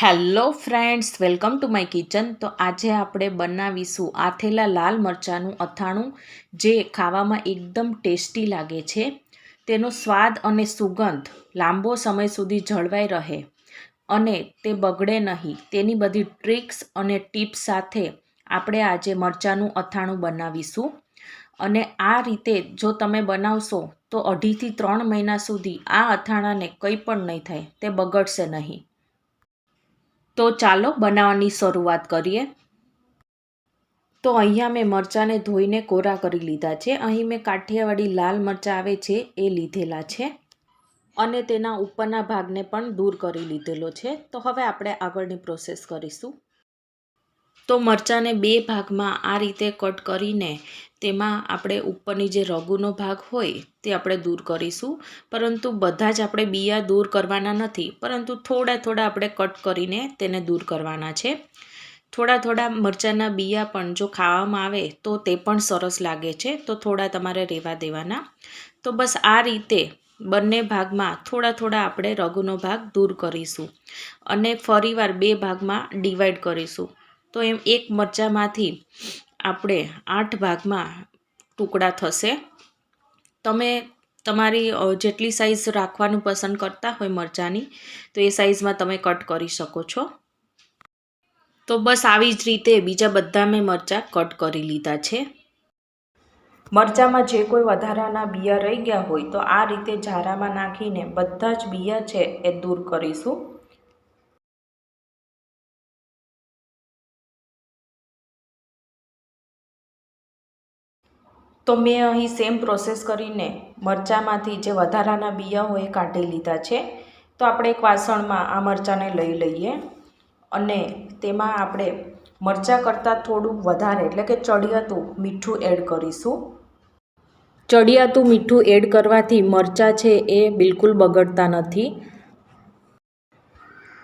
Hello friends, welcome to my kitchen. તો આજે આપણે બનાવીશું આથેલા લાલ મરચાંનું અથાણું, જે ખાવામાં એકદમ ટેસ્ટી લાગે છે। તેનો સ્વાદ અને સુગંધ લાંબો સમય સુધી જળવાઈ રહે અને તે બગડે નહીં, તેની બધી ટ્રિક્સ અને ટિપ્સ સાથે આપણે આજે મરચાંનું અથાણું બનાવીશું। અને આ રીતે જો તમે બનાવશો તો 2.5 થી 3 મહિના સુધી આ અથાણાને કંઈ પણ નહીં થાય, તે બગડશે નહીં। તો ચાલો બનાવવાની શરૂઆત કરીએ। તો અહીંયા મેં મરચાંને ધોઈને કોરા કરી લીધા છે। અહીં મેં કાઠિયાવાડી લાલ મરચાં આવે છે એ લીધેલા છે અને તેના ઉપરના ભાગને પણ દૂર કરી લીધેલો છે। તો હવે આપણે આગળની પ્રોસેસ કરીશું। તો મરચાંને 2 ભાગમાં આ રીતે કટ કરીને તેમાં આપણે ઉપરની જે રગુનો ભાગ હોય તે આપણે દૂર કરીશું, પરંતુ બધા જ આપણે બિયા દૂર કરવાના નથી, પરંતુ થોડા થોડા આપણે કટ કરીને તેને દૂર કરવાના છે। થોડા મરચાંના બિયા પણ જો ખાવામાં આવે તો તે પણ સરસ લાગે છે, તો થોડા તમારે રહેવા દેવાના। તો બસ આ રીતે બંને ભાગમાં થોડા આપણે રગુનો ભાગ દૂર કરીશું અને ફરીવાર 2 ભાગમાં ડિવાઈડ કરીશું। તો એમ એક મરચાંમાંથી આપણે 8 ભાગમાં ટુકડા થશે। તમે તમારી જેટલી સાઈઝ રાખવાનું પસંદ કરતા હોય મરચાંની, તો એ સાઈઝમાં તમે કટ કરી શકો છો। તો બસ આવી જ રીતે બીજા બધા મેં મરચાં કટ કરી લીધા છે। મરચાંમાં જે કોઈ વધારાના બિયા રહી ગયા હોય તો આ રીતે ઝારામાં નાખીને બધા જ બિયા છે એ દૂર કરીશું। તો મેં અહીં સેમ પ્રોસેસ કરીને મરચાંમાંથી જે વધારાના બિયા હોય એ કાઢી લીધા છે। તો આપણે એક વાસણમાં આ મરચાંને લઈ લઈએ અને તેમાં આપણે મરચાં કરતાં થોડું વધારે એટલે કે ચડિયાતું મીઠું એડ કરીશું। ચડિયાતું મીઠું એડ કરવાથી મરચાં છે એ બિલકુલ બગડતા નથી।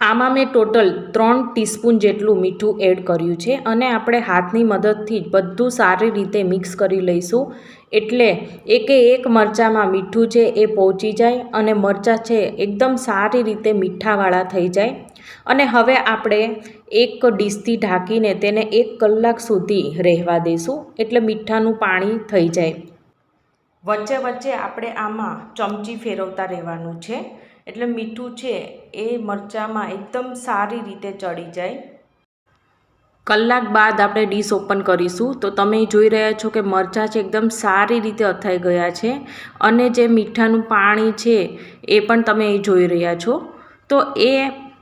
આમાં મેં ટોટલ 3 ટીસ્પૂન જેટલું મીઠું એડ કર્યું છે અને આપણે હાથની મદદથી જ બધું સારી રીતે મિક્સ કરી લઈશું, એટલે એક મરચાંમાં મીઠું છે એ પહોંચી જાય અને મરચાં છે એકદમ સારી રીતે મીઠાવાળા થઈ જાય। અને હવે આપણે એક ડીશથી ઢાંકીને તેને 1 કલાક સુધી રહેવા દઈશું, એટલે મીઠાનું પાણી થઈ જાય। વચ્ચે આપણે આમાં ચમચી ફેરવતા રહેવાનું છે, એટલે મીઠું છે એ મરચાંમાં એકદમ સારી રીતે ચડી જાય। કલાક બાદ આપણે ડીશ ઓપન કરીશું તો તમે જોઈ રહ્યા છો કે મરચાં છે એકદમ સારી રીતે અથાઈ ગયા છે અને જે મીઠાનું પાણી છે એ પણ તમે જોઈ રહ્યા છો। તો એ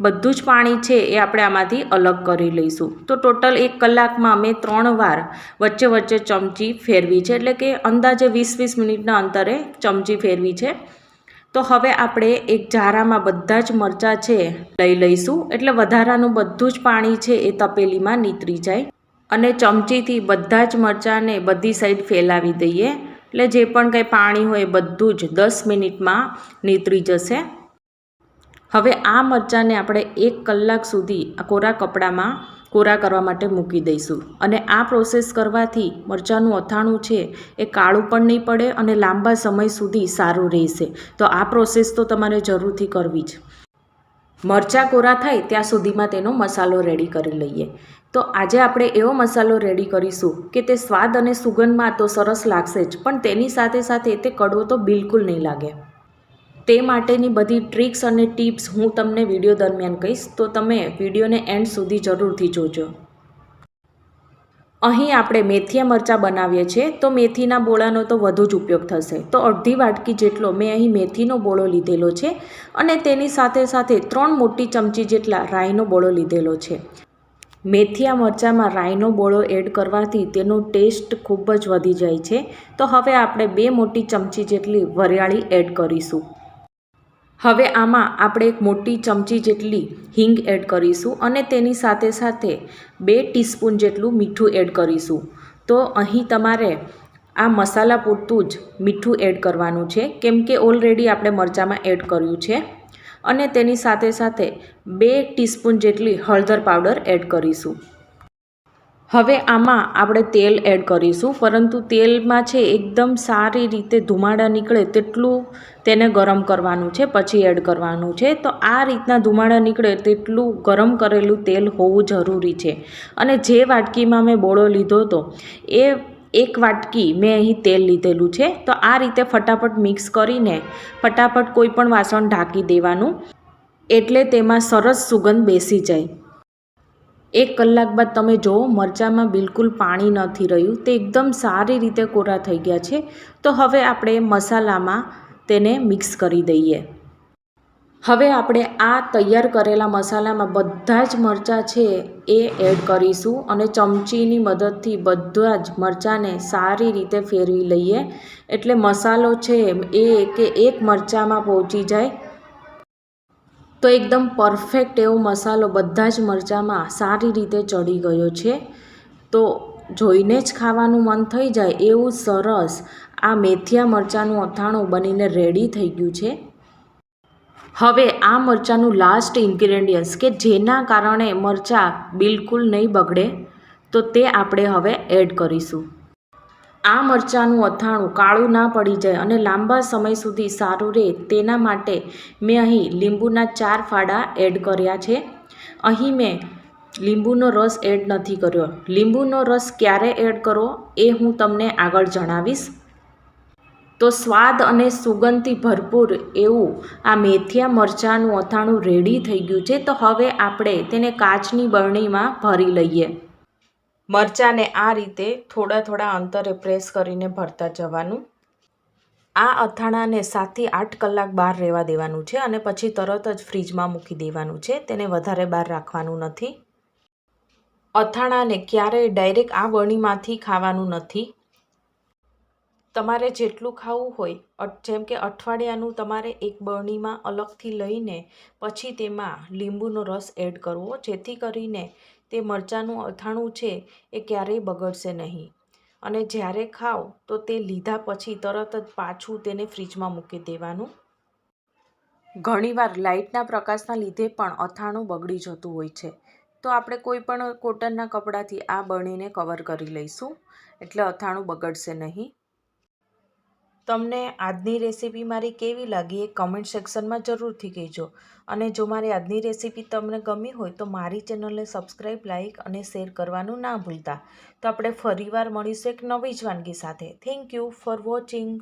બધું જ પાણી છે એ આપણે આમાંથી અલગ કરી લઈશું। તો ટોટલ 1 કલાકમાં મેં 3 વાર વચ્ચે ચમચી ફેરવી છે, એટલે કે અંદાજે 20-20 મિનિટના અંતરે ચમચી ફેરવી છે। તો હવે આપણે એક ઝારામાં બધા જ મરચાં છે લઈ લઈશું, એટલે વધારાનું બધું જ પાણી છે એ તપેલીમાં નીતરી જાય અને ચમચીથી બધા જ મરચાંને બધી સાઈડ ફેલાવી દઈએ, એટલે જે પણ કંઈ પાણી હોય બધું જ 10 મિનિટમાં નીતરી જશે। હવે આ મરચાંને આપણે 1 કલાક સુધી કોરા કપડામાં કોરા કરવા માટે મૂકી દઈશું અને આ પ્રોસેસ કરવાથી મરચાંનું અથાણું છે એ કાળું પણ નહીં પડે અને લાંબા સમય સુધી સારું રહેશે। તો આ પ્રોસેસ તો તમારે જરૂરથી કરવી જ। મરચાં કોરા થાય ત્યાં સુધીમાં તેનો મસાલો રેડી કરી લઈએ। તો આજે આપણે એવો મસાલો રેડી કરીશું કે તે સ્વાદ અને સુગંધમાં તો સરસ લાગશે જ, પણ તેની સાથે તે કડવો તો બિલકુલ નહીં લાગે। તે માટેની બધી ટ્રિક્સ અને ટિપ્સ હું તમને વિડીયો દરમિયાન કહીશ, તો તમે વિડીયોને એન્ડ સુધી જરૂરથી જોજો। અહીં આપણે મેથીયા મરચાં બનાવીએ છીએ, તો મેથીના બોળાનો તો વધુ જ ઉપયોગ થશે। તો અડધી વાટકી જેટલો મેં અહીં મેથીનો બોળો લીધેલો છે અને તેની સાથે 3 મોટી ચમચી જેટલા રાઈનો બોળો લીધેલો છે। મેથીયા મરચાંમાં રાઈનો બોળો એડ કરવાથી તેનો ટેસ્ટ ખૂબ જ વધી જાય છે। તો હવે આપણે 2 મોટી ચમચી જેટલી વરિયાળી એડ કરીશું। હવે આમાં આપણે 1 મોટી ચમચી જેટલી હિંગ એડ કરીશું અને તેની સાથે 2 ટીસ્પૂન જેટલું મીઠું એડ કરીશું। તો અહીં તમારે આ મસાલા પૂરતું જ મીઠું એડ કરવાનું છે, કેમ કે ઓલરેડી આપણે મરચાંમાં એડ કર્યું છે। અને તેની સાથે 2 ટીસ્પૂન જેટલી હળદર પાવડર એડ કરીશું। હવે આમાં આપણે તેલ એડ કરીશું, પરંતુ તેલમાં છે એકદમ સારી રીતે ધુમાડા નીકળે તેટલું તેને ગરમ કરવાનું છે, પછી એડ કરવાનું છે. તો આ રીતના ધુમાડા નીકળે તેટલું ગરમ કરેલું તેલ હોવું જરૂરી છે. અને જે વાટકીમાં મેં બોળો લીધો હતો એ 1 વાટકી મેં અહીં તેલ લીધેલું છે. તો આ રીતે ફટાફટ મિક્સ કરીને ફટાફટ કોઈ પણ વાસણ ઢાંકી દેવાનું, એટલે તેમાં સરસ સુગંધ બેસી જાય. 1 કલાક બાદ તમે જુઓ મરચાંમાં બિલકુલ પાણી નથી રહ્યું, તે એકદમ સારી રીતે કોરા થઈ ગયા છે. તો હવે આપણે મસાલામાં તેને મિક્સ કરી દઈએ. હવે આપણે આ તૈયાર કરેલા મસાલામાં બધા જ મરચાં છે એ એડ કરીશું અને ચમચીની મદદથી બધા જ મરચાંને સારી રીતે ફેરવી લઈએ, એટલે મસાલો છે એ એક મરચાંમાં પહોંચી જાય. તો એકદમ પરફેક્ટ એવો મસાલો બધા જ મરચાંમાં સારી રીતે ચડી ગયો છે. તો જોઈને જ ખાવાનું મન થઈ જાય એવું સરસ આ મેથીયા મરચાંનું અથાણું બનીને રેડી થઈ ગયું છે. હવે આ મરચાંનું લાસ્ટ ઇન્ગ્રેડિયન્ટ્સ કે જેના કારણે મરચાં બિલકુલ નહીં બગડે, તો તે આપણે હવે એડ કરીશું. આ મરચાંનું અથાણું કાળું ના પડી જાય અને લાંબા સમય સુધી સારું રહે તેના માટે મેં અહીં લીંબુના 4 ફાડા એડ કર્યા છે. અહીં મેં લીંબુનો રસ એડ નથી કર્યો. લીંબુનો રસ ક્યારે એડ કરવો એ હું તમને આગળ જણાવીશ. તો સ્વાદ અને સુગંધથી ભરપૂર એવું આ મેથીયા મરચાંનું અથાણું રેડી થઈ ગયું છે. તો હવે આપણે તેને કાચની બરણીમાં ભરી લઈએ. મરચાંને આ રીતે થોડા થોડા અંતરે પ્રેસ કરીને ભરતા જવાનું. આ અથાણાને 7 થી 8 કલાક બહાર રહેવા દેવાનું છે અને પછી તરત જ ફ્રીજમાં મૂકી દેવાનું છે, તેને વધારે બહાર રાખવાનું નથી. અથાણાને ક્યારેય ડાયરેક્ટ આ બરણીમાંથી ખાવાનું નથી. તમારે જેટલું ખાવું હોય, જેમ કે અઠવાડિયાનું, તમારે એક બરણીમાં અલગથી લઈને પછી તેમાં લીંબુનો રસ એડ કરવો, જેથી કરીને તે મરચાંનું અથાણું છે એ ક્યારેય બગડશે નહીં. અને જ્યારે ખાઓ તો તે લીધા પછી તરત જ પાછું તેને ફ્રીજમાં મૂકી દેવાનું. ઘણીવાર લાઇટના પ્રકાશના લીધે પણ અથાણું બગડી જતું હોય છે. તો આપણે કોઈ પણ કોટનના કપડાથી આ બરણીને કવર કરી લઈશું, એટલે અથાણું બગડશે નહીં. તમને આજની રેસીપી મારી કેવી લાગી એ કમેન્ટ સેક્શનમાં જરૂરથી કહેજો. અને જો મારી આજની રેસીપી તમને ગમી હોય તો મારી ચેનલને સબસ્ક્રાઈબ, લાઇક અને શેર કરવાનું ના ભૂલતા. તો આપણે ફરીવાર મળીશું એક નવી જ વાનગી સાથે. Thank you for watching.